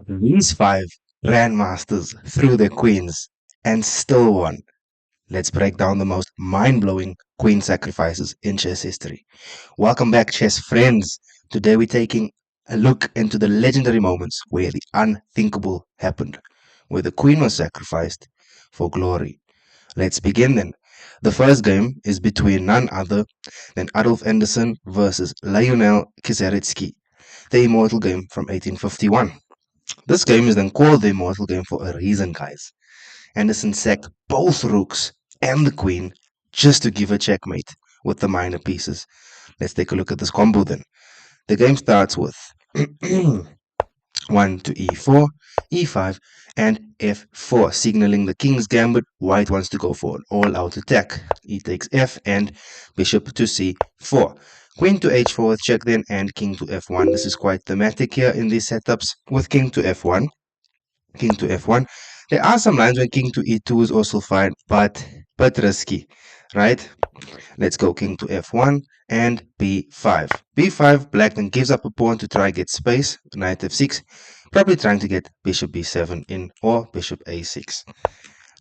These five grandmasters threw their queens and still won. Let's break down the most mind-blowing queen sacrifices in chess history. Welcome back, chess friends. Today we're taking a look into the legendary moments where the unthinkable happened, where the queen was sacrificed for glory. Let's begin then. The first game is between none other than Adolf Anderssen versus Lionel Kizaretsky, the Immortal Game from 1851. This game is then called the Immortal Game for a reason, guys. Anderssen sacked both rooks and the queen just to give a checkmate with the minor pieces. Let's take a look at this combo then. The game starts with 1 to e4, e5, and f4, signaling the king's gambit. White wants to go for an all-out attack. E takes f and bishop to c4. Queen to h4 with check then, and king to f1. This is quite thematic here in these setups with king to f1. King to f1. There are some lines where king to e2 is also fine, but risky, right? Let's go king to f1 and b5. b5, black then gives up a pawn to try get space. Knight f6, probably trying to get bishop b7 in, or bishop a6.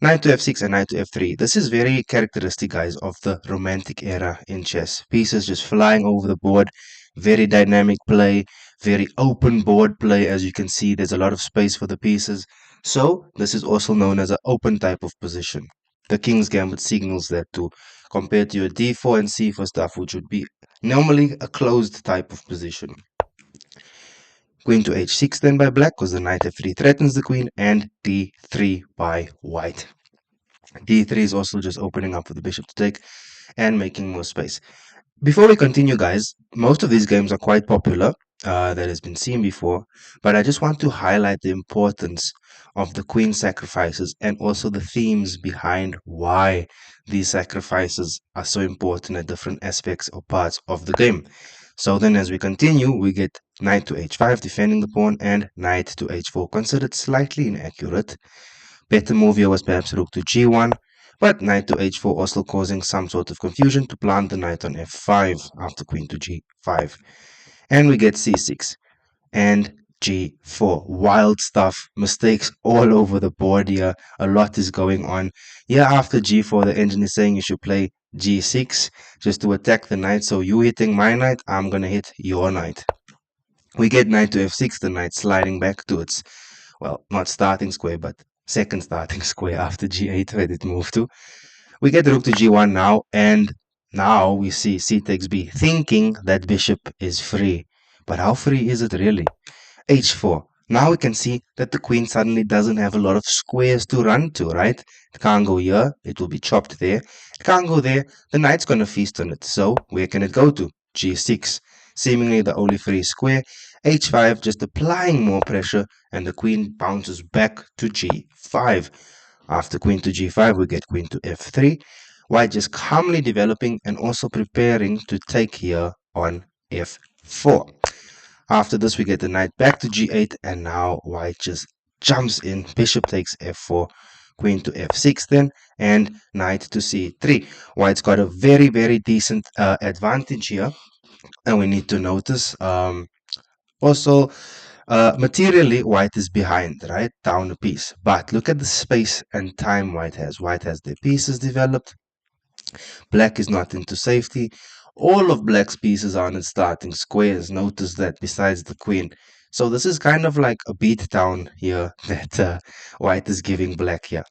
Knight to f6 and knight to f3. This is very characteristic, guys, of the romantic era in chess. Pieces just flying over the board, very dynamic play, very open board play. As you can see, there's a lot of space for the pieces. So this is also known as an open type of position. The king's gambit signals that too, compared to your d4 and c4 stuff, which would be normally a closed type of position. Queen to h6 then by black, because the knight f3 threatens the queen, and d3 by white. d3 is also just opening up for the bishop to take and making more space. Before we continue, guys, most of these games are quite popular, that has been seen before, but I just want to highlight the importance of the queen sacrifices and also the themes behind why these sacrifices are so important at different aspects or parts of the game. So then as we continue, we get knight to h5 defending the pawn and knight to h4 considered slightly inaccurate. Better move here was perhaps rook to g1, but knight to h4 also causing some sort of confusion to plant the knight on f5 after queen to g5. And we get c6 and g4. Wild stuff, mistakes all over the board here. A lot is going on. Here after g4, the engine is saying you should play g6 just to attack the knight. So you hitting my knight, I'm going to hit your knight. We get knight to f6, the knight sliding back to its, well, not starting square, but second starting square after g8 where it moved to. We get rook to g1 now, and now we see c takes b, thinking that bishop is free. But how free is it really? h4. Now we can see that the queen suddenly doesn't have a lot of squares to run to, right? It can't go here, it will be chopped there. It can't go there, the knight's going to feast on it. So where can it go to? g6. Seemingly the only free square. h5 just applying more pressure, and the queen bounces back to g5. After queen to g5, we get queen to f3. White just calmly developing and also preparing to take here on f4. After this, we get the knight back to g8, and now white just jumps in. Bishop takes f4, queen to f6 then, and knight to c3. White's got a very, very decent advantage here, and we need to notice also materially white is behind, right, down a piece. But look at the space and time white has. White has their pieces developed. Black is not into safety. All of black's pieces are on its starting squares. Notice that besides the queen. So this is kind of like a beat down here that white is giving black here.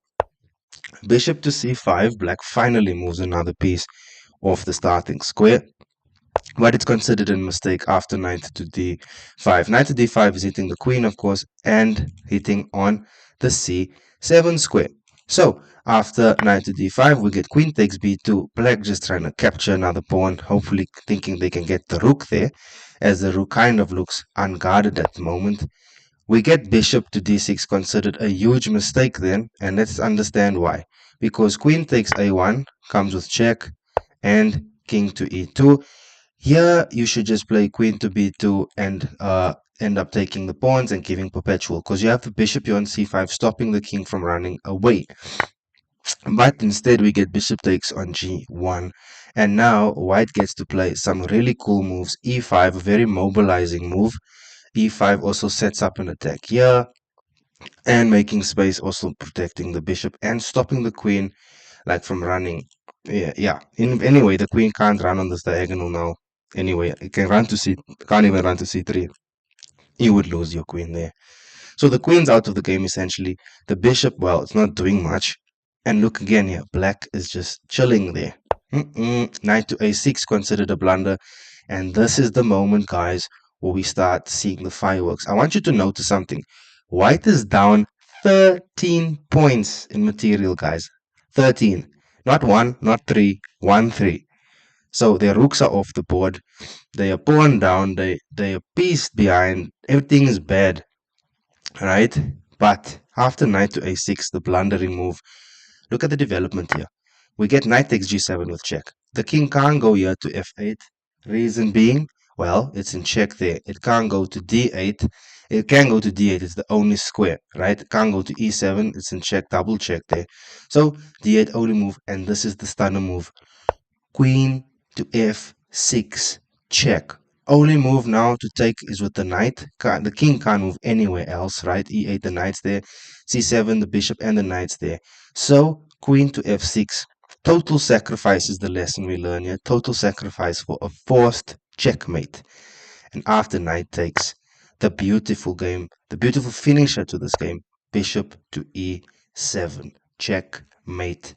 Bishop to c5. Black finally moves another piece off the starting square. But it's considered a mistake after knight to d5. Knight to d5 is hitting the queen, of course, and hitting on the c7 square. So after knight to d5, we get queen takes b2. Black just trying to capture another pawn, hopefully thinking they can get the rook there, as the rook kind of looks unguarded at the moment. We get bishop to d6, considered a huge mistake then, and let's understand why. Because queen takes a1, comes with check, and king to e2. Here, you should just play queen to b2 and end up taking the pawns and giving perpetual, because you have the bishop here on c5 stopping the king from running away. But instead, we get bishop takes on g1. And now, white gets to play some really cool moves. e5, a very mobilizing move. b5 also sets up an attack here, and making space, also protecting the bishop and stopping the queen like from running. Yeah. Anyway, the queen can't run on this diagonal now. Anyway, it can run to c, can't even run to c3. You would lose your queen there. So the queen's out of the game essentially. The bishop, well, it's not doing much. And look again here, black is just chilling there. Knight to a6 considered a blunder. And this is the moment, guys, where we start seeing the fireworks. I want you to notice something. White is down 13 points in material, guys. 13. Not 1, not 3, 1, 3. So their rooks are off the board. They are pawn down. They are piece behind. Everything is bad, right? But after knight to a6, the blundering move, look at the development here. We get knight takes g7 with check. The king can't go here to f8. Reason being, well, it's in check there. It can't go to d8. It can go to d8. It's the only square, right? It can't go to e7. It's in check, double check there. So d8 only move, and this is the stunner move. Queen to f6, check. Only move now to take is with the knight. The king can't move anywhere else, right? e8, the knight's there. c7, the bishop and the knight's there. So queen to f6. Total sacrifice is the lesson we learn here. Total sacrifice for a forced checkmate. And after knight takes, the beautiful game, the beautiful finisher to this game, bishop to e7. Checkmate.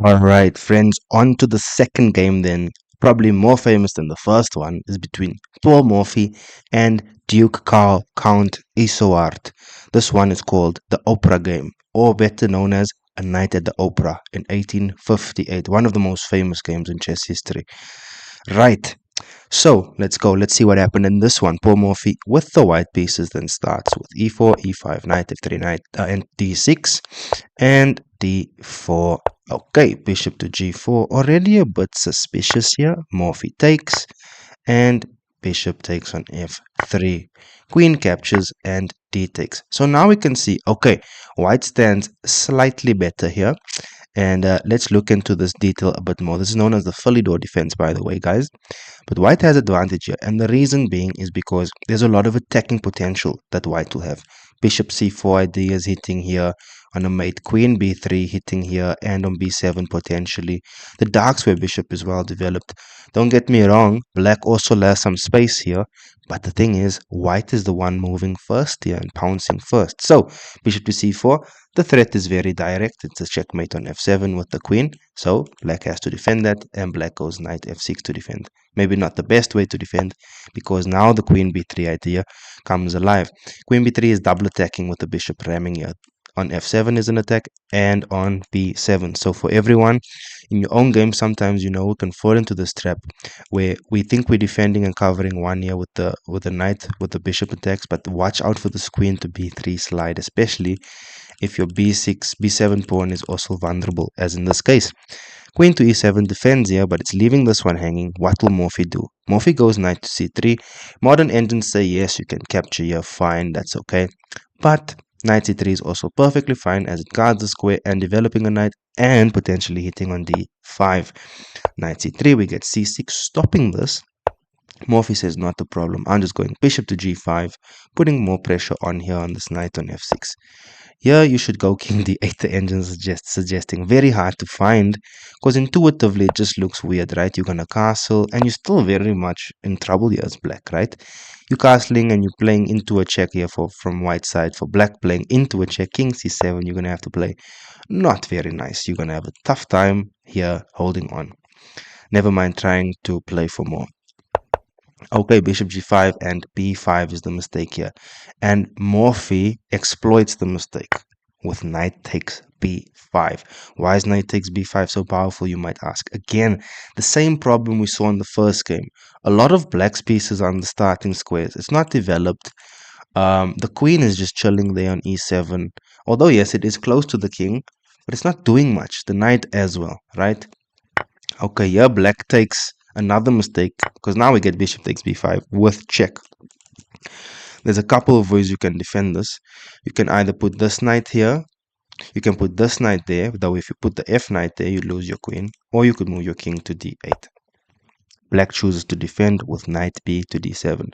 All right, friends, on to the second game then. Probably more famous than the first one is between Paul Morphy and Duke Carl Count Isoart. This one is called the Opera Game, or better known as A Night at the Opera in 1858, one of the most famous games in chess history. Right, so let's go. Let's see what happened in this one. Paul Morphy with the white pieces then starts with e4, e5, knight f3, knight and d6 and d4. Okay, bishop to g4. Already a bit suspicious here. Morphy takes and bishop takes on f3. Queen captures and d takes. So now we can see, okay, white stands slightly better here. And let's look into this detail a bit more. This is known as the Philidor defense, by the way, guys. But white has advantage here, and the reason being is because there's a lot of attacking potential that white will have. Bishop c4 ideas hitting here, on a mate queen b3 hitting here, and on b7 potentially. The dark square bishop is well developed. Don't get me wrong, black also has some space here, but the thing is, white is the one moving first here and pouncing first. So, bishop to c4, the threat is very direct. It's a checkmate on f7 with the queen. So black has to defend that, and black goes knight f6 to defend. Maybe not the best way to defend, because now the queen b3 idea comes alive. Queen b3 is double attacking with the bishop ramming here. On f7 is an attack, and on b7. So for everyone in your own game, sometimes we can fall into this trap where we think we're defending and covering one here with the knight with the bishop attacks, but watch out for this queen to b3 slide, especially if your b7 pawn is also vulnerable, as in this case. Queen to e7 defends here, but it's leaving this one hanging. What will Morphy do? Morphy goes knight to c3. Modern engines say yes, you can capture here, fine, that's okay. But knight c3 is also perfectly fine, as it guards the square and developing a knight and potentially hitting on d5. Knight c3, we get c6, stopping this. Morphy says not a problem. I'm just going bishop to g5, putting more pressure on here on this knight on f6. Here you should go king d8, the engine suggesting. Very hard to find, because intuitively it just looks weird, right? You're gonna castle and you're still very much in trouble here as black, right? You're castling and you're playing into a check here from white side. For black, playing into a check, king c7, you're gonna have to play not very nice. You're gonna have a tough time here holding on. Never mind trying to play for more. Okay, bishop g5 and b5 is the mistake here. And Morphy exploits the mistake with knight takes b5. Why is knight takes b5 so powerful, you might ask? Again, the same problem we saw in the first game. A lot of black's pieces on the starting squares. It's not developed. The queen is just chilling there on e7. Although, yes, it is close to the king, but it's not doing much. The knight as well, right? Okay, here black takes another mistake, because now we get bishop takes b5 with check. There's a couple of ways you can defend this. You can either put this knight here, you can put this knight there, though if you put the f knight there, you lose your queen, or you could move your king to d8. Black chooses to defend with knight b to d7.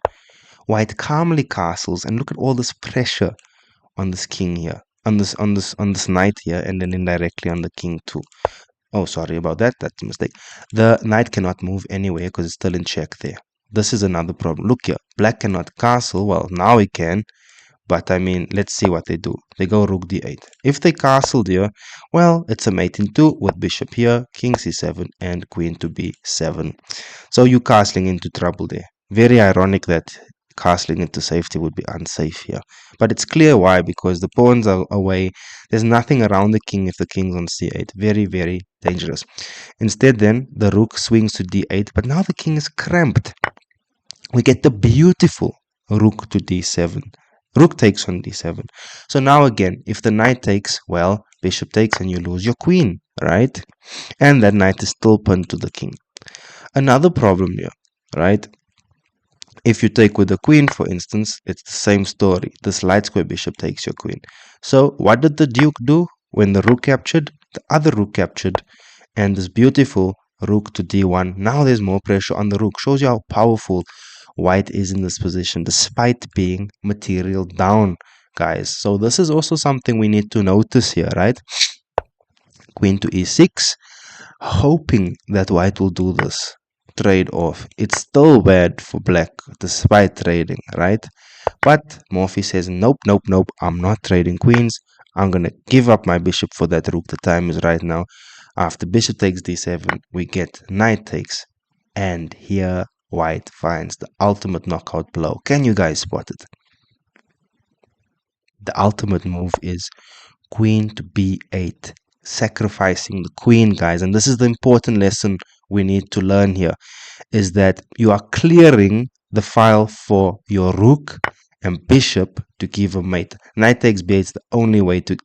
White calmly castles, and look at all this pressure on this king here, on this knight here, and then indirectly on the king too. Oh, sorry about that. That's a mistake. The knight cannot move anywhere because it's still in check there. This is another problem. Look here. Black cannot castle. Well, now he can. But I mean, let's see what they do. They go rook d8. If they castled here, well, it's a mate in 2 with bishop here, king c7, and queen to b7. So you castling into trouble there. Very ironic that castling into safety would be unsafe here. But it's clear why, because the pawns are away. There's nothing around the king if the king's on c8. Very, very dangerous. Instead then, the rook swings to d8, but now the king is cramped. We get the beautiful rook to d7. Rook takes on d7. So now again, if the knight takes, well, bishop takes and you lose your queen, right? And that knight is still pinned to the king. Another problem here, right? If you take with the queen, for instance, it's the same story. This light square bishop takes your queen. So what did the duke do when the rook captured? The other rook captured, and this beautiful rook to d1. Now there's more pressure on the rook. Shows you how powerful white is in this position, despite being material down, guys. So this is also something we need to notice here, right? Queen to e6, hoping that white will do this trade off. It's still bad for black despite trading, right? But Morphy says, nope, nope, nope, I'm not trading queens. I'm going to give up my bishop for that rook. The time is right now. After bishop takes d7, we get knight takes. And here white finds the ultimate knockout blow. Can you guys spot it? The ultimate move is queen to b8, sacrificing the queen, guys. And this is the important lesson we need to learn here, is that you are clearing the file for your rook and bishop to give a mate. Knight takes b8 is the only way to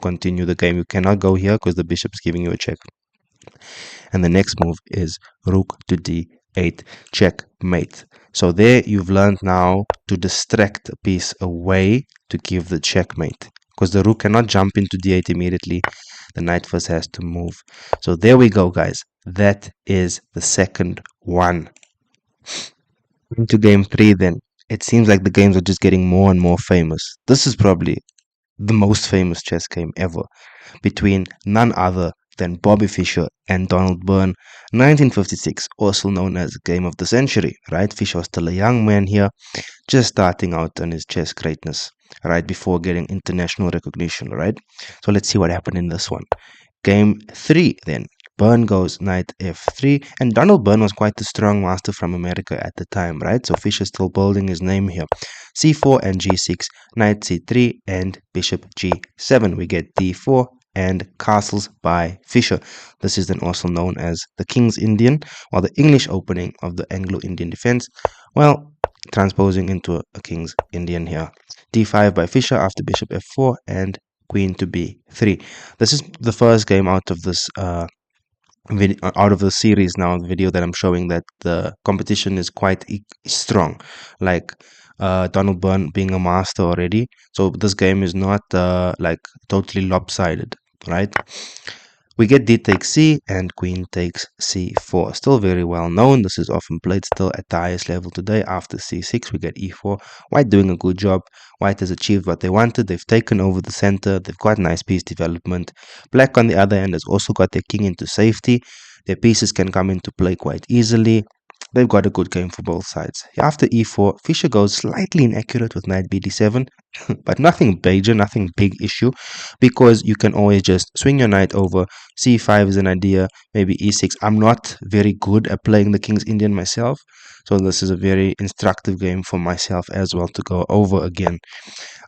continue the game. You cannot go here because the bishop's giving you a check. And the next move is rook to d8, checkmate. So there you've learned now to distract a piece away to give the checkmate, because the rook cannot jump into d8 immediately. The knight first has to move. So there we go, guys. That is the second one. Into game 3 then. It seems like the games are just getting more and more famous. This is probably the most famous chess game ever, between none other than Bobby Fischer and Donald Byrne, 1956, also known as the game of the century, right? Fischer was still a young man here, just starting out on his chess greatness, right before getting international recognition, right? So let's see what happened in this one. Game 3 then. Byrne goes knight f3, and Donald Byrne was quite a strong master from America at the time, right? So Fischer's still building his name here. c4 and g6, knight c3, and bishop g7. We get d4 and castles by Fischer. This is then also known as the King's Indian, while the English opening of the Anglo-Indian defense, well, transposing into a King's Indian here. d5 by Fischer after bishop f4 and queen to b3. This is the first game out of this out of the series now, the video that I'm showing, that the competition is quite strong, like Donald Byrne being a master already. So this game is not like totally lopsided, right? We get d takes c and queen takes c4. Still very well known. This is often played still at the highest level today. After c6, we get e4. White doing a good job. White has achieved what they wanted. They've taken over the center. They've got nice piece development. Black, on the other hand, has also got their king into safety. Their pieces can come into play quite easily. They've got a good game for both sides. After e4, Fischer goes slightly inaccurate with knight bd7, but nothing major, nothing big issue, because you can always just swing your knight over. c5 is an idea, maybe e6. I'm not very good at playing the King's Indian myself, so this is a very instructive game for myself as well to go over again.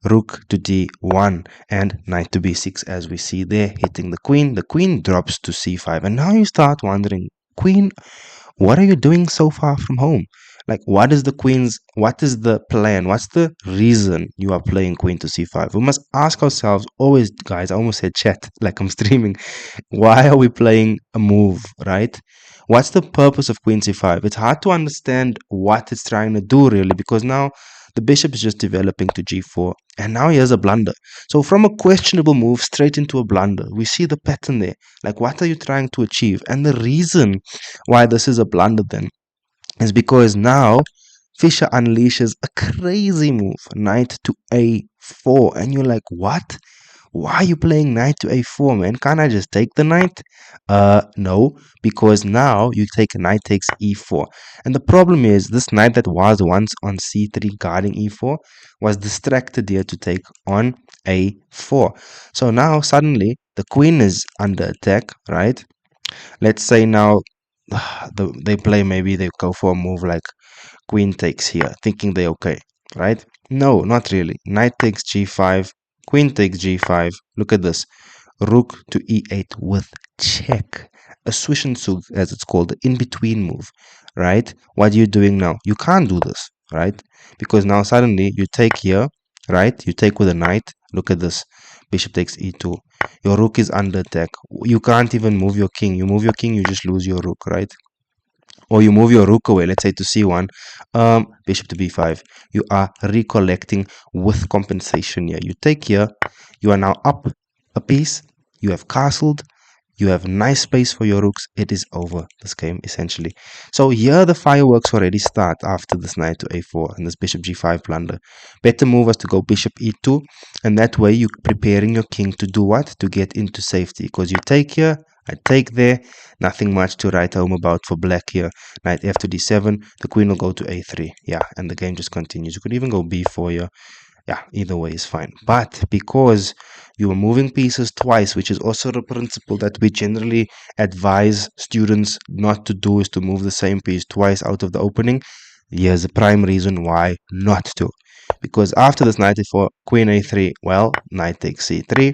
Rook to d1 and knight to b6, as we see there, hitting the queen. The queen drops to c5, and now you start wondering, queen, what are you doing so far from home? Like, what is the plan? What's the reason you are playing queen to c5? We must ask ourselves always, guys. I almost said chat like I'm streaming. Why are we playing a move, right? What's the purpose of queen c5? It's hard to understand what it's trying to do, really, because now the bishop is just developing to g4, and now here's a blunder. So from a questionable move straight into a blunder, we see the pattern there. Like, what are you trying to achieve? And the reason why this is a blunder then is because now Fischer unleashes a crazy move, knight to a4, and you're like, what? Why are you playing knight to a4, man? Can't I just take the knight? No, because now you take knight takes e4. And the problem is, this knight that was once on c3 guarding e4 was distracted here to take on a4. So now suddenly the queen is under attack, right? Let's say now they play, maybe they go for a move like queen takes here, thinking they're okay, right? No, not really. Knight takes g5, queen takes g5. Look at this. Rook to e8 with check. A Zwischenzug, as it's called, the in-between move, right? What are you doing now? You can't do this, right? Because now suddenly you take here, right? You take with a knight. Look at this. Bishop takes e2. Your rook is under attack. You can't even move your king. You move your king, you just lose your rook, right? Or you move your rook away, let's say to c1, bishop to b5. You are recollecting with compensation here. You take here, you are now up a piece, you have castled, you have nice space for your rooks. It is over, this game, essentially. So here the fireworks already start after this knight to a4 and this bishop g5 blunder. Better move was to go bishop e2, and that way you're preparing your king to do what? To get into safety. Because you take here, I take there, nothing much to write home about for black here. Knight f to d7, the queen will go to a3. Yeah, and the game just continues. You could even go b4 here. Yeah, either way is fine. But because you are moving pieces twice, which is also the principle that we generally advise students not to do, is to move the same piece twice out of the opening. Here's a prime reason why not to. Because after this knight e4, queen a3, well, knight takes c3,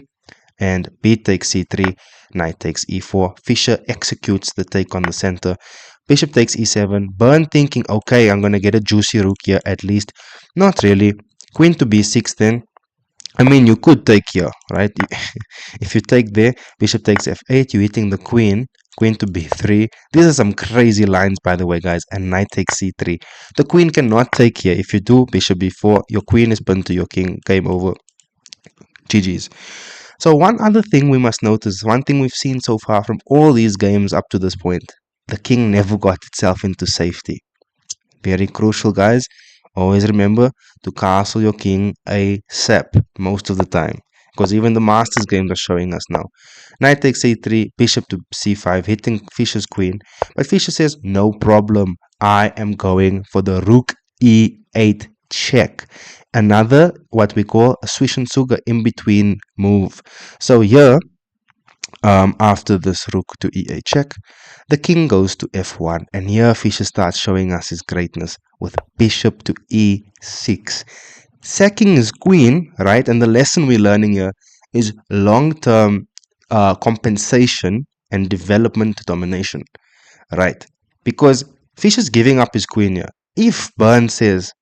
and b takes c3, knight takes e4. Fischer executes the take on the center. Bishop takes e7. Burn thinking, okay, I'm going to get a juicy rook here at least. Not really. Queen to b6 then. I mean, you could take here, right? If you take there, bishop takes f8, you're hitting the queen. Queen to b3. These are some crazy lines, by the way, guys. And knight takes c3. The queen cannot take here. If you do, bishop b4, your queen is pinned to your king. Game over. GG's. So one other thing we must notice, one thing we've seen so far from all these games up to this point, the king never got itself into safety. Very crucial, guys. Always remember to castle your king ASAP most of the time. Because even the Masters games are showing us now. Knight takes a3, bishop to c5, hitting Fischer's queen. But Fischer says, no problem. I am going for the rook e8 check. Another, what we call a Zwischenzug, in-between move. So here, after this rook to e8 check, the king goes to f1, and here Fischer starts showing us his greatness with bishop to e6, sacking his queen, right? And the lesson we're learning here is long-term compensation and development domination, right? Because Fischer's giving up his queen here. If Byrne says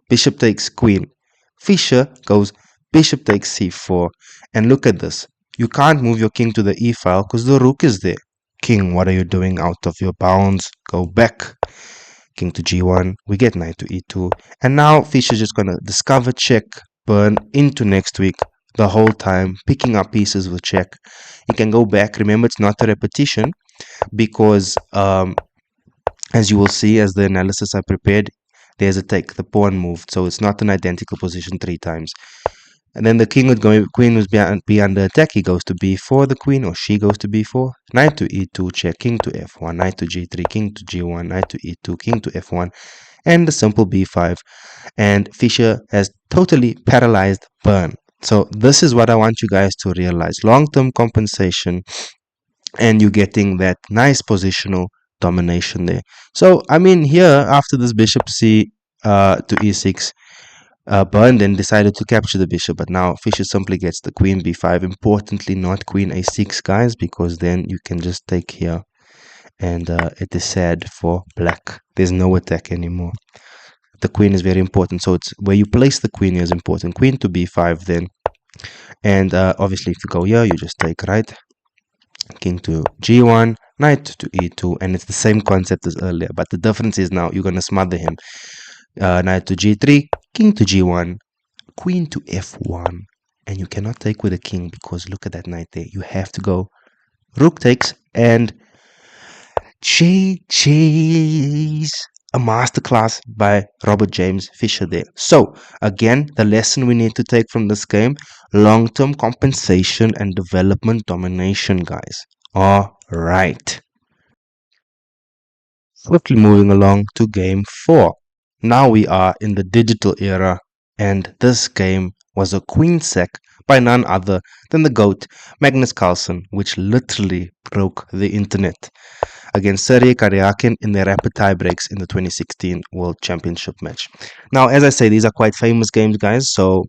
bishop takes queen, Fischer goes bishop takes c4, and look at this. You can't move your king to the e file because the rook is there. King, what are you doing out of your bounds? Go back. King to g1. We get knight to e2. And now Fischer's just going to discover check, burn into next week the whole time, picking up pieces with check. You can go back. Remember, it's not a repetition because, as you will see, as the analysis I prepared, there's a take, the pawn moved. So it's not an identical position 3 times. And then the king would go, queen would be under attack. He goes to b4, the queen, or she goes to b4. Knight to e2, check, king to f1, knight to g3, king to g1, knight to e2, king to f1, and the simple b5. And Fischer has totally paralyzed Byrne. So this is what I want you guys to realize. Long-term compensation, and you're getting that nice positional domination there. So, I mean, here, after this bishop c to e6, Byrne then decided to capture the bishop, but now Fischer simply gets the queen b5. Importantly, not queen a6, guys, because then you can just take here, and it is sad for black. There's no attack anymore. The queen is very important, so it's where you place the queen here is important. Queen to b5 then, and obviously if you go here, you just take, right? King to g1, knight to e2, and it's the same concept as earlier, but the difference is now you're going to smother him. Knight to g3, king to g1, queen to f1, and you cannot take with a king because look at that knight there. You have to go rook takes, and GG's. a masterclass by Robert James Fischer there. So, again, the lesson we need to take from this game, long-term compensation and development domination, guys. All right. Swiftly moving along to game 4. Now we are in the digital era, and this game was a queen sack by none other than the GOAT, Magnus Carlsen, which literally broke the internet against Sergei Karyakin in their rapid tie breaks in the 2016 World Championship match. Now, as I say, these are quite famous games, guys, so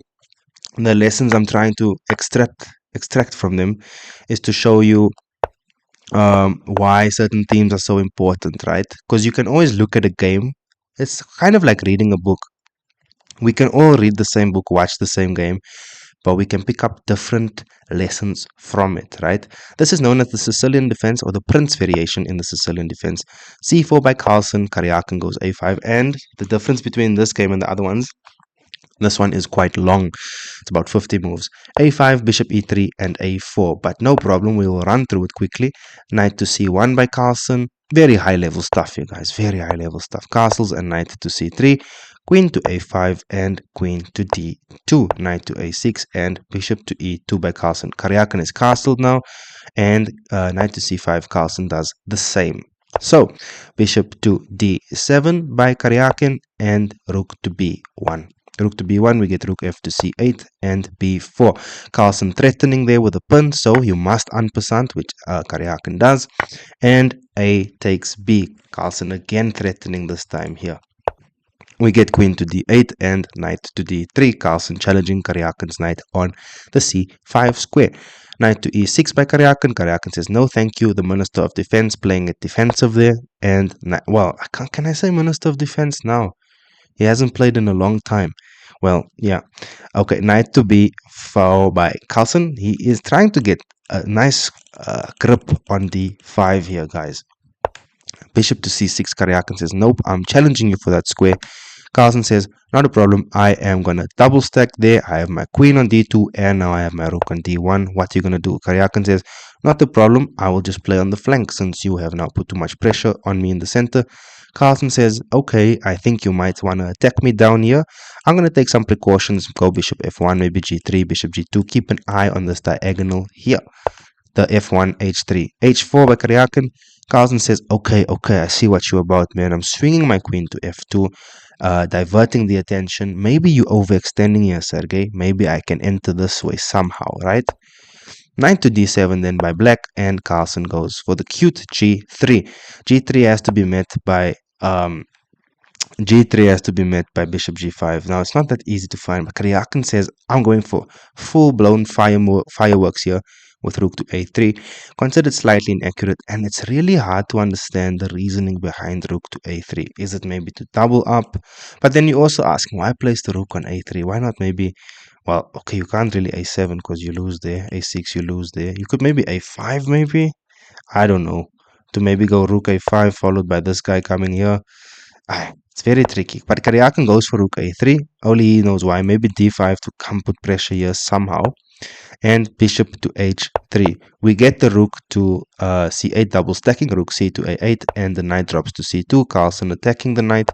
the lessons I'm trying to extract from them is to show you why certain themes are so important, right? Because you can always look at a game. It's kind of like reading a book. We can all read the same book, watch the same game, but we can pick up different lessons from it, right? This is known as the Sicilian defense or the Prince variation in the Sicilian defense. C4 by Carlsen, Karyakin goes A5, and the difference between this game and the other ones, this one is quite long. It's about 50 moves. A5, bishop E3, and A4. But no problem, we will run through it quickly. Knight to C1 by Carlsen. Very high level stuff here, guys. Very high level stuff. Castles and knight to C3. Queen to A5 and queen to D2. Knight to A6 and bishop to E2 by Carlsen. Karyakin is castled now. And knight to C5, Carlsen does the same. So, bishop to D7 by Karyakin and rook to B1. Rook to b1, we get rook f to c8 and b4. Carlsen threatening there with a pin, so you must unpassant, which Karyakin does. And a takes b. Carlsen again threatening this time here. We get queen to d8 and knight to d3. Carlsen challenging Karyakin's knight on the c5 square. Knight to e6 by Karyakin. Karyakin says no thank you. The Minister of Defense playing it defensive there. And, well, can I say Minister of Defense now? He hasn't played in a long time. Well, yeah. Okay, knight to b4 by Carlsen. He is trying to get a nice grip on d5 here, guys. Bishop to c6. Karyakin says, nope, I'm challenging you for that square. Carlsen says, not a problem. I am going to double stack there. I have my queen on d2 and now I have my rook on d1. What are you going to do? Karyakin says, not a problem. I will just play on the flank since you have now put too much pressure on me in the center. Carlsen says, okay, I think you might want to attack me down here. I'm going to take some precautions. Go bishop f1, maybe g3, bishop g2. Keep an eye on this diagonal here. The f1, h3, h4 by Karyakin. Carlsen says, okay, I see what you're about, man. I'm swinging my queen to f2, diverting the attention. Maybe you overextending here, Sergey. Maybe I can enter this way somehow, right? Knight to d7 then by black, and Carlsen goes for the cute g3. G3 has to be met by bishop g5. Now it's not that easy to find, but Karyakin says I'm going for full-blown fireworks here with rook to a3, considered slightly inaccurate, and it's really hard to understand the reasoning behind rook to a3. Is it maybe to double up? But then you also ask, why place the rook on a3? Why not maybe, well, okay, you can't really a7 because you lose there, a6 you lose there. You could maybe a5 maybe? I don't know. To maybe go rook a5 followed by this guy coming here. It's very tricky. But Karyakin goes for rook a3. Only he knows why. Maybe d5 to come put pressure here somehow. And bishop to h3. We get the rook to c8, double stacking. Rook c to a8. And the knight drops to c2. Carlsen attacking the knight.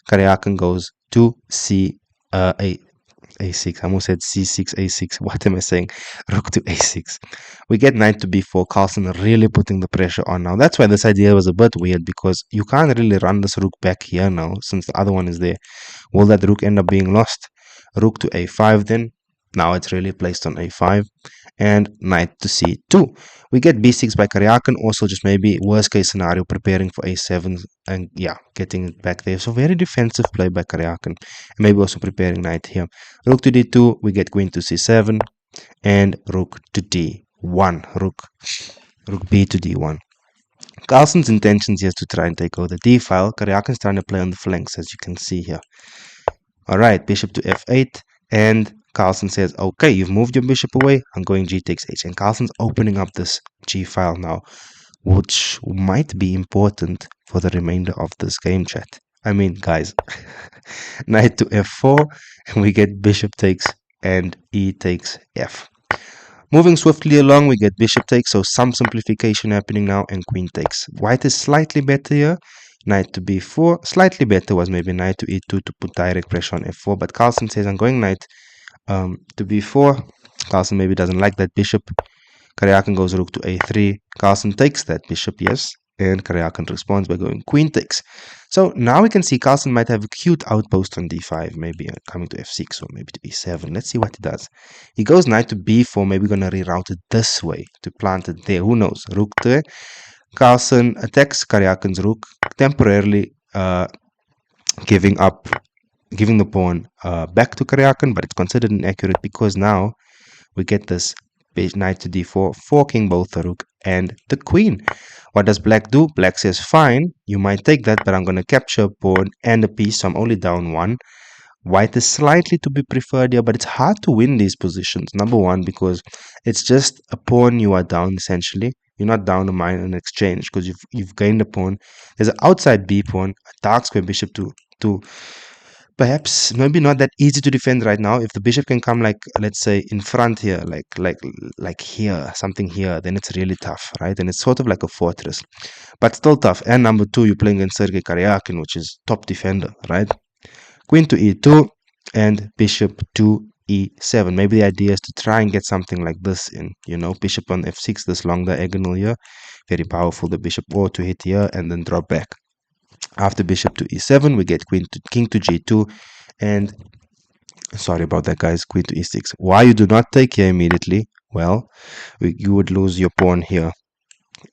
Karyakin goes to a6. I almost said c6, a6. What am I saying? Rook to a6. We get knight to b4. Carlsen really putting the pressure on now. That's why this idea was a bit weird, because you can't really run this rook back here now since the other one is there. Will that rook end up being lost? Rook to a5 then. Now it's really placed on a5. And knight to c2. We get b6 by Karyakin. Also just maybe worst case scenario, preparing for a7 and yeah, getting it back there. So very defensive play by Karyakin. And maybe also preparing knight here. Rook to d2. We get queen to c7 and rook to d1. Rook b to d1. Carlsen's intentions here is to try and take over the d file. Karyakin's trying to play on the flanks, as you can see here. Alright, bishop to f8, and Carlsen says, okay, you've moved your bishop away, I'm going g takes h. And Carlsen's opening up this g file now, which might be important for the remainder of this game, chat. I mean, guys, knight to f4, and we get bishop takes and e takes f. Moving swiftly along, we get bishop takes, so some simplification happening now, and queen takes. White is slightly better here. Knight to b4. Slightly better was maybe knight to e2 to put direct pressure on f4. But Carlsen says I'm going knight to b4. Carlsen maybe doesn't like that bishop. Karyakin goes rook to a3. Carlsen takes that bishop, yes. And Karyakin responds by going queen takes. So now we can see Carlsen might have a cute outpost on d5, maybe coming to f6 or maybe to e7. Let's see what he does. He goes knight to b4, maybe going to reroute it this way to plant it there. Who knows? Rook there. Carlsen attacks Karyakin's rook, temporarily giving the pawn back to Karyakin, but it's considered inaccurate because now we get this knight to d4, forking both the rook and the queen. What does black do? Black says, fine, you might take that, but I'm going to capture a pawn and a piece, so I'm only down one. White is slightly to be preferred here, but it's hard to win these positions. Number one, because it's just a pawn you are down, essentially. You're not down a mine in exchange because you've gained a pawn. There's an outside b pawn, a dark square bishop to perhaps maybe not that easy to defend right now. If the bishop can come, like, let's say in front here, like here, something here, then it's really tough, right? And it's sort of like a fortress, but still tough. And number two, you're playing against Sergei Karyakin, which is top defender, right? Queen to e2 and bishop to e7. Maybe the idea is to try and get something like this in, bishop on f6, this long diagonal here, very powerful. The bishop or to hit here and then drop back. After bishop to e7, we get king to g2, and sorry about that, guys, queen to e6. Why you do not take here immediately? Well, you would lose your pawn here,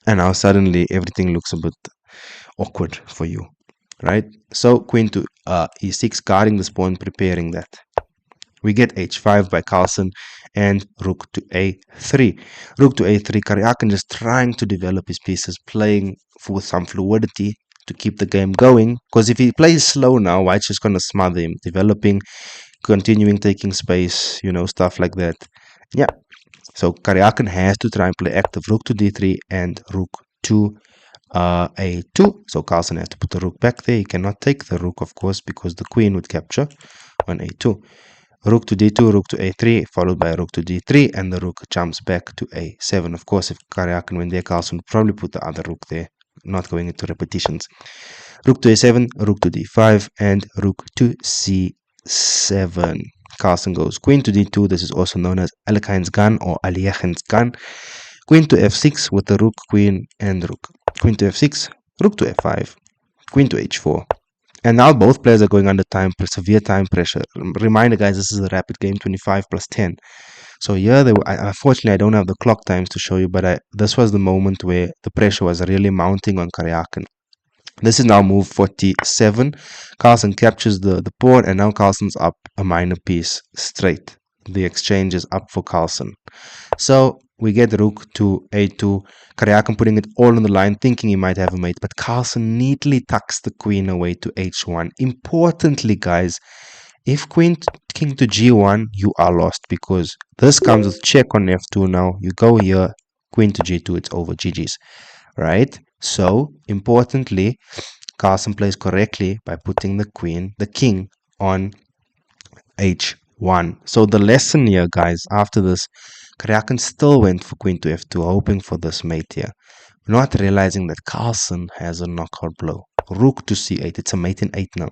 and now suddenly everything looks a bit awkward for you, right? So queen to e6, guarding this pawn, preparing that. We get h5 by Carlsen and rook to a3. Rook to a3, Karyakin just trying to develop his pieces, playing with some fluidity to keep the game going, because if he plays slow now, White's just going to smother him, developing, continuing, taking space, stuff like that. Yeah, so Karyakin has to try and play active. Rook to d3 and rook to a2. So Carlsen has to put the rook back there. He cannot take the rook, of course, because the queen would capture on a2. Rook to d2, rook to a3, followed by rook to d3, and the rook jumps back to a7. Of course, if Karyakin went there, Carlsen would probably put the other rook there, not going into repetitions. Rook to a7, rook to d5, and rook to c7. Carlsen goes queen to d2. This is also known as Alekhine's gun or Aliekhin's gun. Queen to f6 with the rook, queen, and rook. Queen to f6, rook to f5, queen to h4. And now both players are going under severe time pressure. Reminder, guys, this is a rapid game, 25 plus 10. So here, unfortunately, I don't have the clock times to show you, but this was the moment where the pressure was really mounting on Karyakin. This is now move 47. Carlsen captures the pawn, and now Carlsen's up a minor piece straight. The exchange is up for Carlsen. So we get rook to a2. Karyakin putting it all on the line, thinking he might have a mate, but Carlsen neatly tucks the queen away to h1. Importantly, guys, if king to g1, you are lost, because this comes with check on f2 now. You go here, queen to g2, it's over, GG's, right? So, importantly, Carlsen plays correctly by putting the king on h1. So the lesson here, guys, after this, Karyakin still went for queen to f2, hoping for this mate here, not realizing that Carlsen has a knockout blow. Rook to c8, it's a mate in 8 now.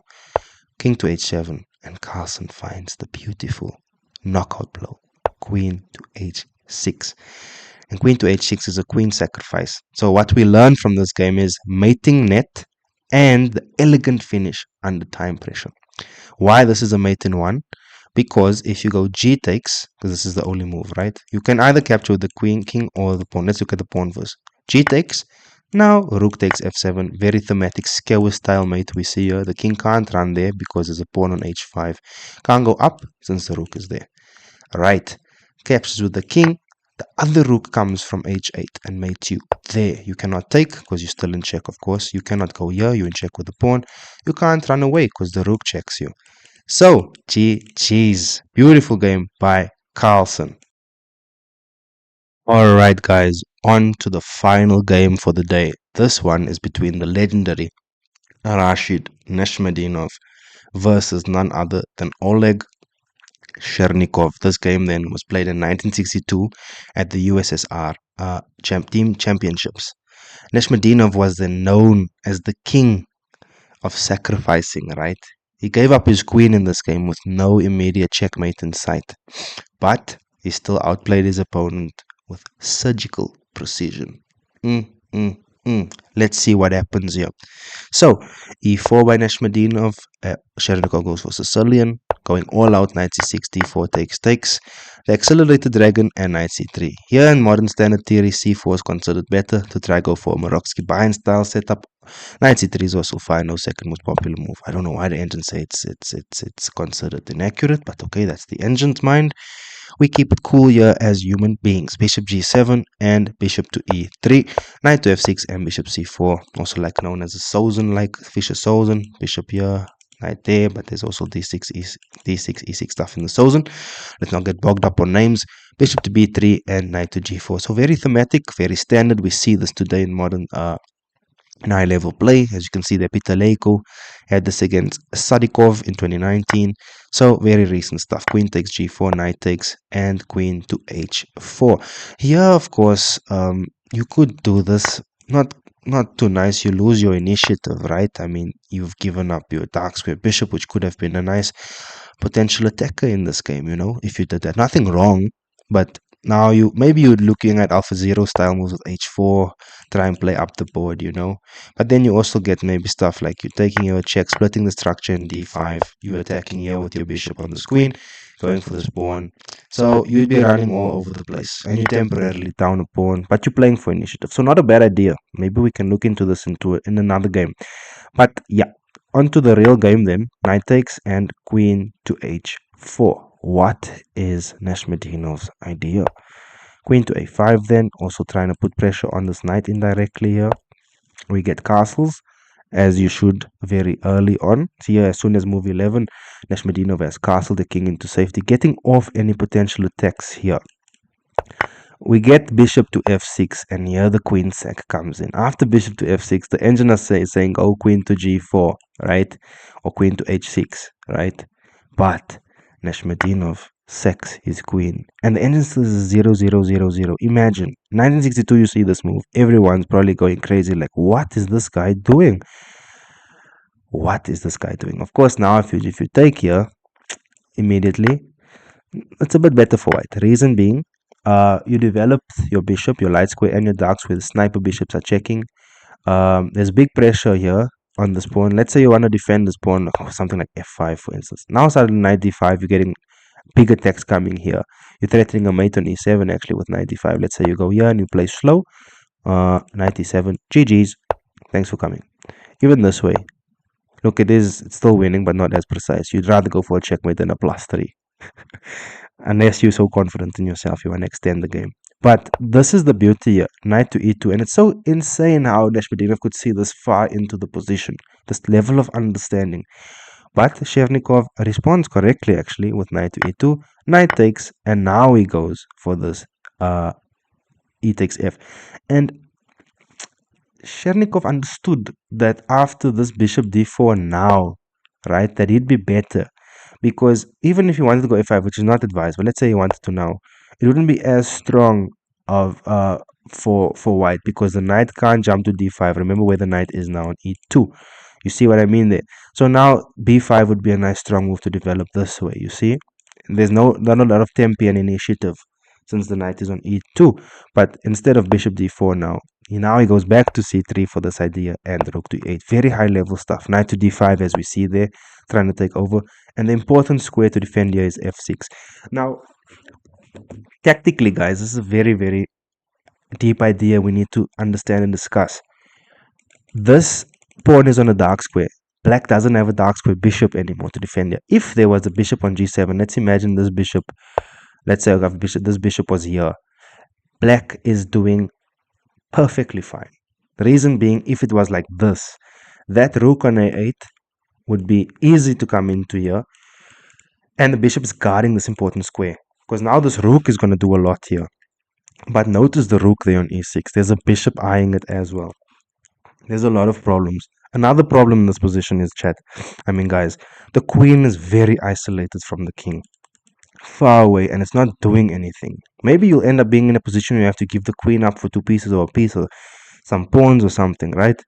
King to h7, and Carlsen finds the beautiful knockout blow, queen to h6. And queen to h6 is a queen sacrifice. So what we learn from this game is mating net and the elegant finish under time pressure. Why this is a mate in 1? Because if you go g takes, because this is the only move, right? You can either capture with the queen, king, or the pawn. Let's look at the pawn first. G takes. Now rook takes f7. Very thematic skewer style mate we see here. The king can't run there because there's a pawn on h5. Can't go up since the rook is there. Right. Captures with the king. The other rook comes from h8 and mates you there. You cannot take because you're still in check, of course. You cannot go here. You're in check with the pawn. You can't run away because the rook checks you. So, GG's. Beautiful game by Carlsen. Alright, guys, on to the final game for the day. This one is between the legendary Rashid Nezhmetdinov versus none other than Oleg Chernikov. This game then was played in 1962 at the USSR Team Championships. Nezhmetdinov was then known as the king of sacrificing, right? He gave up his queen in this game with no immediate checkmate in sight, but he still outplayed his opponent with surgical precision. Mm, mm, Let's see what happens here. So, e4 by Nezhmetdinov, Chernikov goes for Sicilian, going all out, knight c6, d4 takes, the accelerated dragon, and knight c3. Here in modern standard theory, c4 is considered better to try go for a Murawski-Bayan style setup. Knight c3 is also fine, no second most popular move. I don't know why the engines say it's considered inaccurate, but okay, that's the engine's mind. We keep it cool here as human beings. Bishop g7 and bishop to e3, knight to f6 and bishop c4, also like known as a Solzen, like Fischer Solzen. Bishop here, knight there, but there's also d6, e6 stuff in the Solzen. Let's not get bogged up on names. Bishop to b3 and knight to g4. So very thematic, very standard. We see this today in modern high level play. As you can see there, Pitaleko had this against Sadikov in 2019. So very recent stuff. Queen takes g4, knight takes, and queen to h4. Here, of course, you could do this. Not too nice. You lose your initiative, right? I mean, you've given up your dark square bishop, which could have been a nice potential attacker in this game, if you did that. Nothing wrong, but now maybe you're looking at Alpha Zero style moves with h4, try and play up the board, But then you also get maybe stuff like you're taking your check, splitting the structure in d5, you're attacking here with your bishop on the queen, going for this pawn. So you'd be running all over the place, and you're temporarily down a pawn, but you're playing for initiative. So not a bad idea. Maybe we can look into this in another game. But yeah, onto the real game then. Knight takes and queen to h4. What is Nezhmetdinov's idea? Queen to a5 then, also trying to put pressure on this knight indirectly here. We get castles, as you should very early on. See here, as soon as move 11, Nezhmetdinov has castled the king into safety, getting off any potential attacks here. We get bishop to f6, and here the queen sack comes in. After bishop to f6, the engine is saying go queen to g4, right? Or queen to h6, right? But Nezhmetdinov sacks his queen, and the engine still is 0 0 0 0. Imagine 1962, you see this move, everyone's probably going crazy like, what is this guy doing? What is this guy doing? Of course, now if you take here immediately, it's a bit better for white. Reason being, you develop your bishop, your light square and your dark square. The sniper bishops are checking. There's big pressure here on this pawn. Let's say you want to defend this pawn, something like f5 for instance. Now suddenly knight d5, you're getting big attacks coming here. You're threatening a mate on e7 actually with knight d5. Let's say you go here and you play slow. Knight e7, GG's. Thanks for coming. Even this way, look, it's still winning, but not as precise. You'd rather go for a checkmate than a +3. Unless you're so confident in yourself, you want to extend the game. But this is the beauty here, knight to e2, and it's so insane how Nezhmetdinov could see this far into the position, this level of understanding. But Chernikov responds correctly actually with knight to e2, knight takes, and now he goes for this e takes f. And Chernikov understood that after this bishop d4 now, right, that he'd be better. Because even if you wanted to go f5, which is not advised, but let's say you wanted to now, it wouldn't be as strong of for white, because the knight can't jump to d5. Remember where the knight is now on e2. You see what I mean there? So now b5 would be a nice strong move to develop this way, you see? There's not a lot of tempi and initiative since the knight is on e2. But instead of bishop d4 now he goes back to c3 for this idea, and rook to e8. Very high level stuff. Knight to d5 as we see there, trying to take over. And the important square to defend here is f6. Now, tactically, guys, this is a very, very deep idea we need to understand and discuss. This pawn is on a dark square. Black doesn't have a dark square bishop anymore to defend here. If there was a bishop on g7, let's imagine this bishop, let's say this bishop was here. Black is doing perfectly fine. The reason being, if it was like this, that rook on a8 would be easy to come into here, and the bishop is guarding this important square, because now this rook is going to do a lot here. But notice the rook there on e6. There's a bishop eyeing it as well. There's a lot of problems. Another problem in this position is, guys, the queen is very isolated from the king, far away, and it's not doing anything. Maybe you'll end up being in a position where you have to give the queen up for two pieces or a piece or some pawns or something, right?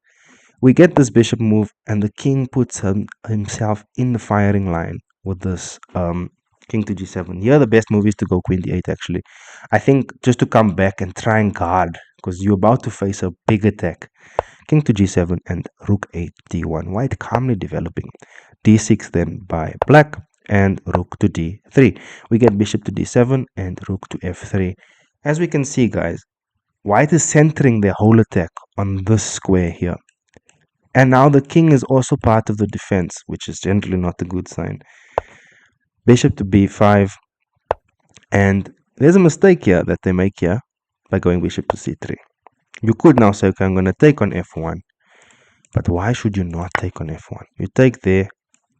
We get this bishop move, and the king puts himself in the firing line with this king to g7. Here, the best move is to go queen d8, actually. I think just to come back and try and guard, because you're about to face a big attack. King to g7 and rook 8 d1. White calmly developing. d6 then by black, and rook to d3. We get bishop to d7 and rook to f3. As we can see, guys, white is centering their whole attack on this square here. And now the king is also part of the defense, which is generally not a good sign. Bishop to b5. And there's a mistake here that they make here by going bishop to c3. You could now say, okay, I'm going to take on f1. But why should you not take on f1? You take there,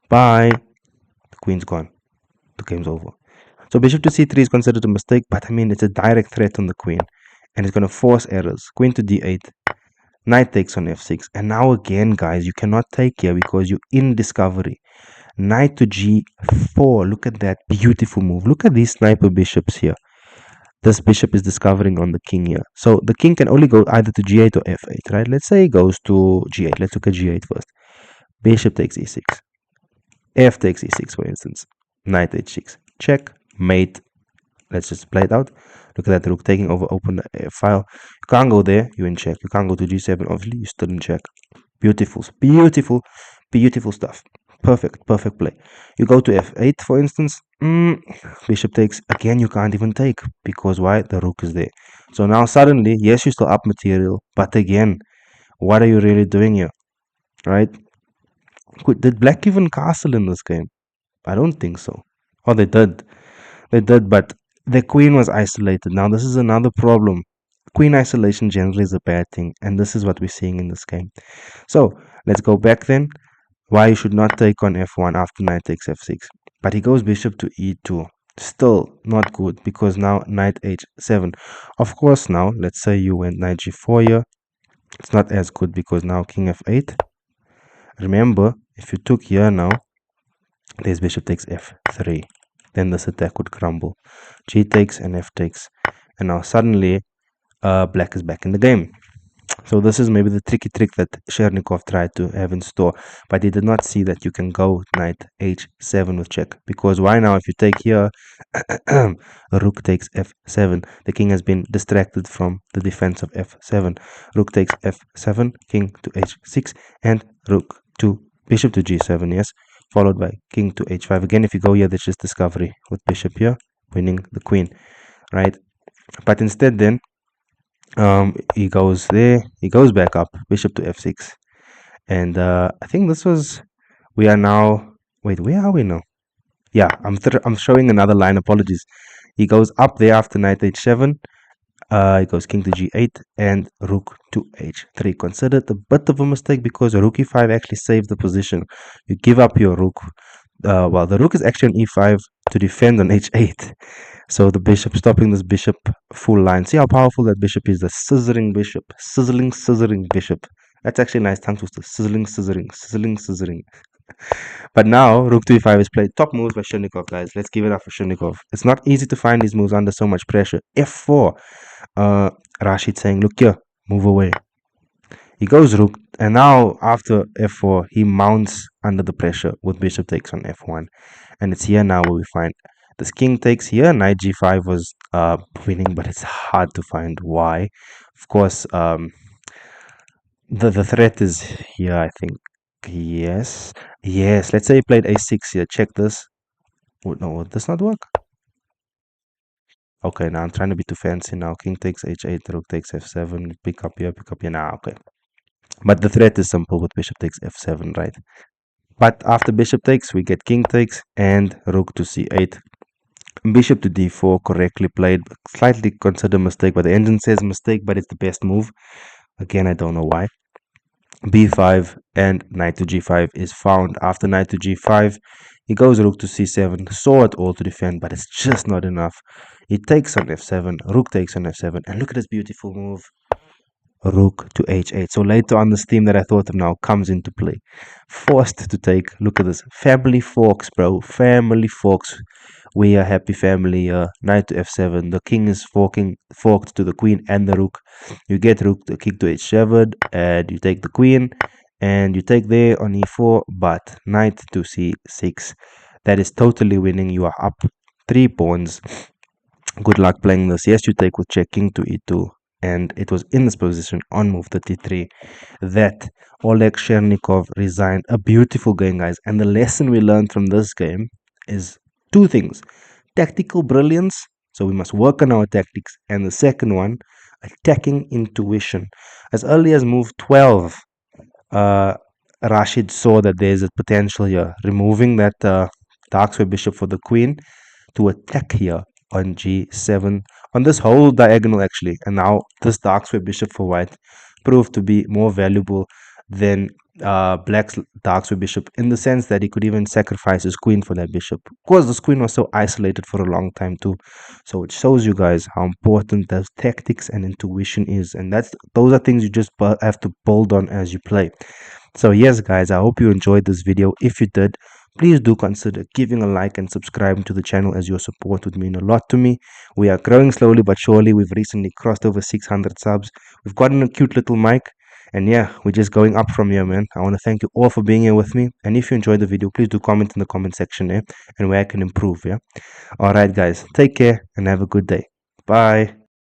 bye, the queen's gone. The game's over. So bishop to c3 is considered a mistake, but I mean, it's a direct threat on the queen. And it's going to force errors. Queen to d8, knight takes on f6. And now again, guys, you cannot take here because you're in discovery. Knight to g4. Look at that beautiful move. Look at these sniper bishops here. This bishop is discovering on the king here. So the king can only go either to g8 or f8, right? Let's say he goes to g8. Let's look at g8 first. Bishop takes e6. F takes e6, for instance. Knight h6. Checkmate. Let's just play it out. Look at that rook taking over, open the file. You can't go there, you're in check. You can't go to g7, obviously, you're still in check. Beautiful, beautiful, beautiful stuff. Perfect play. You go to f8, for instance. Bishop takes. Again, you can't even take. Because why? The rook is there. So now suddenly, yes, you're still up material. But again, what are you really doing here? Right? Did black even castle in this game? I don't think so. Oh, they did. They did, but the queen was isolated. Now, this is another problem. Queen isolation generally is a bad thing. And this is what we're seeing in this game. So, let's go back then. Why you should not take on f1 after knight takes f6. But he goes bishop to e2. Still not good because now knight h7. Of course, now let's say you went knight g4 here. It's not as good because now king f8. Remember, if you took here now, there's bishop takes f3. Then this attack would crumble. G takes and f takes. And now suddenly, black is back in the game. So this is maybe the tricky trick that Chernikov tried to have in store, but he did not see that you can go knight h7 with check. Because why now? If you take here, rook takes f7. The king has been distracted from the defense of f7. Rook takes f7, king to h6, and rook to bishop to g7, yes, followed by king to h5. Again, if you go here, that's just discovery with bishop here, winning the queen, right? But instead then, he goes there, he goes back up, bishop to f6, and I think this was, we are now, wait, where are we now? Yeah, I'm showing another line, apologies. He goes up there after knight h7, he goes king to g8 and rook to h3. Considered a bit of a mistake because rook e5 actually saves the position. You give up your rook, well, the rook is actually on e5 to defend on h8. So the bishop, stopping this bishop full line. See how powerful that bishop is, the scissoring bishop. Scissoring bishop. That's actually a nice tongue twister. Scissoring. But now, rook to e5 is played. Top moves by Chernikov, guys. Let's give it up for Chernikov. It's not easy to find these moves under so much pressure. f4. Rashid saying, look here, move away. He goes rook, and now after f4, he mounts under the pressure with bishop takes on f1. And it's here now where we find this king takes here. Knight g5 was winning, but it's hard to find why. Of course, the threat is here, I think. Yes. Let's say he played a6 here. Check this. No, would this not work? Okay, now I'm trying to be too fancy now. King takes h8, rook takes f7, pick up here. Now, okay. But the threat is simple with bishop takes f7, right? But after bishop takes, we get king takes and rook to c8. Bishop to d4, correctly played. Slightly considered mistake, but the engine says mistake, but it's the best move. Again, I don't know why. b5 and knight to g5 is found. After knight to g5, he goes rook to c7, saw it all to defend, but it's just not enough. He takes on f7, rook takes on f7, and look at this beautiful move. Rook to h8. So later on, this theme that I thought of now comes into play. Forced to take. Look at this. Family forks, bro. Family forks. We are happy family. Knight to f7. The king is forked to the queen and the rook. You get rook, the king to h7, and you take the queen. and you take there on e4, but knight to c6. That is totally winning. You are up 3 pawns. Good luck playing this. Yes, you take with check king to e2, and it was in this position on move 33 that Oleg Chernikov resigned. A beautiful game, guys. And the lesson we learned from this game is two things: tactical brilliance, so we must work on our tactics, and the second one, attacking intuition. As early as move 12, Rashid saw that there's a potential here, removing that dark square bishop for the queen to attack here on g7, on this whole diagonal actually. And now this dark square bishop for white proved to be more valuable than black's dark square bishop, in the sense that he could even sacrifice his queen for that bishop. Of course, this queen was so isolated for a long time too. So it shows you guys how important those tactics and intuition is, and those are things you just have to build on as you play. So yes, guys, I hope you enjoyed this video. If you did, please do consider giving a like and subscribing to the channel, as your support would mean a lot to me. We are growing slowly but surely. We've recently crossed over 600 subs. We've gotten a cute little mic. And yeah, we're just going up from here, man. I want to thank you all for being here with me. And if you enjoyed the video, please do comment in the comment section, and where I can improve, yeah? Alright, guys. Take care and have a good day. Bye.